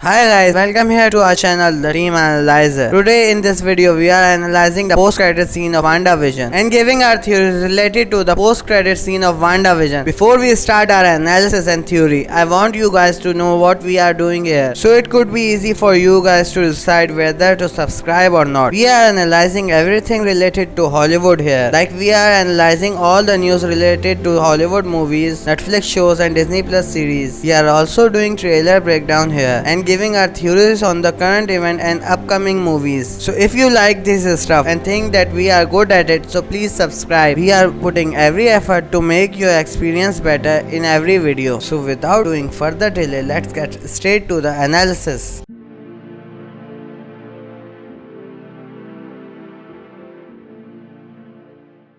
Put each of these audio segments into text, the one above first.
Hi guys, welcome here to our channel, The Team Analyzer. Today in this video, we are analyzing the post-credit scene of WandaVision and giving our theories related to the post-credit scene of WandaVision. Before we start our analysis and theory, I want you guys to know what we are doing here, so it could be easy for you guys to decide whether to subscribe or not. We are analyzing everything related to Hollywood here, like we are analyzing all the news related to Hollywood movies, Netflix shows and Disney Plus series. We are also doing trailer breakdown here and giving our theories on the current event and upcoming movies. So if you like this stuff and think that we are good at it, so please subscribe. We are putting every effort to make your experience better in every video. So without doing further delay, let's get straight to the analysis.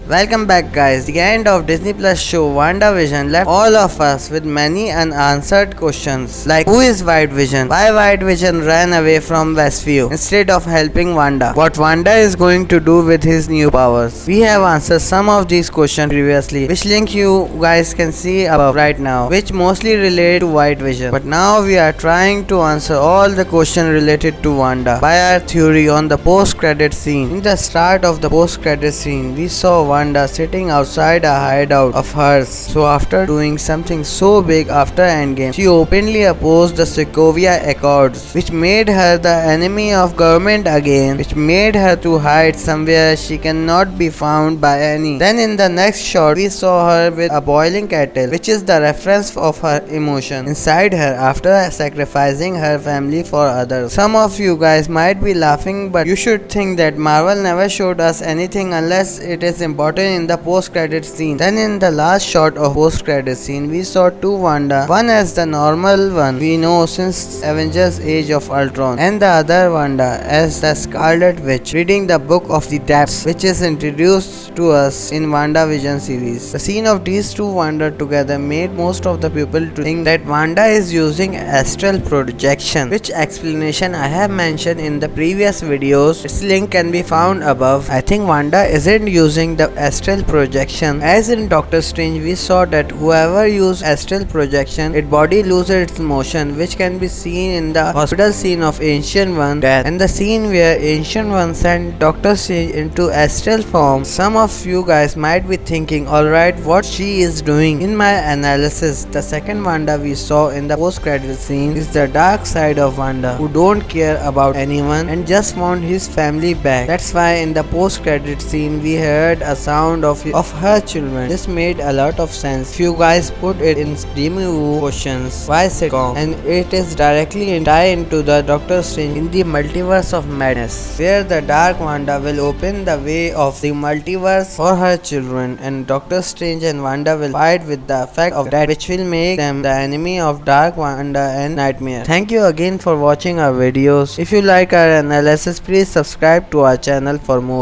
Welcome back guys. The end of Disney Plus show WandaVision left all of us with many unanswered questions like who is White Vision, why White Vision ran away from Westview instead of helping Wanda, what Wanda is going to do with his new powers. We have answered some of these questions previously, which link you guys can see above right now, which mostly relate to White Vision. But now we are trying to answer all the questions related to Wanda by our theory on the post-credit scene. In the start of the post-credit scene, we saw Wanda sitting outside a hideout of hers. So after doing something so big after Endgame, she openly opposed the Sokovia Accords, which made her the enemy of government again, which made her to hide somewhere she cannot be found by any. Then in the next shot, we saw her with a boiling kettle, which is the reference of her emotion inside her after sacrificing her family for others. Some of you guys might be laughing, but you should think that Marvel never showed us anything unless it is important in the post-credit scene. Then in the last shot of post-credit scene, we saw two Wanda, one as the normal one we know since Avengers Age of Ultron, and the other Wanda as the Scarlet Witch reading the Book of the Depths, which is introduced to us in WandaVision series. The scene of these two Wanda together made most of the people to think that Wanda is using astral projection, which explanation I have mentioned in the previous videos. Its link can be found above. I think Wanda isn't using the astral projection. As in Doctor Strange, we saw that whoever used astral projection, its body loses its motion, which can be seen in the hospital scene of Ancient One death and the scene where Ancient One sent Doctor Strange into astral form. Some of you guys might be thinking, alright, what she is doing. In my analysis, the second Wanda we saw in the post-credit scene is the dark side of Wanda, who don't care about anyone and just want his family back. That's why in the post-credit scene we heard a sound of her children. This made a lot of sense. If you guys put it in Demi Woo questions, why sitcom, and it is directly tie into the Doctor Strange in the Multiverse of Madness, where the Dark Wanda will open the way of the multiverse for her children, and Doctor Strange and Wanda will fight with the effect of that, which will make them the enemy of Dark Wanda and Nightmare. Thank you again for watching our videos. If you like our analysis, please subscribe to our channel for more.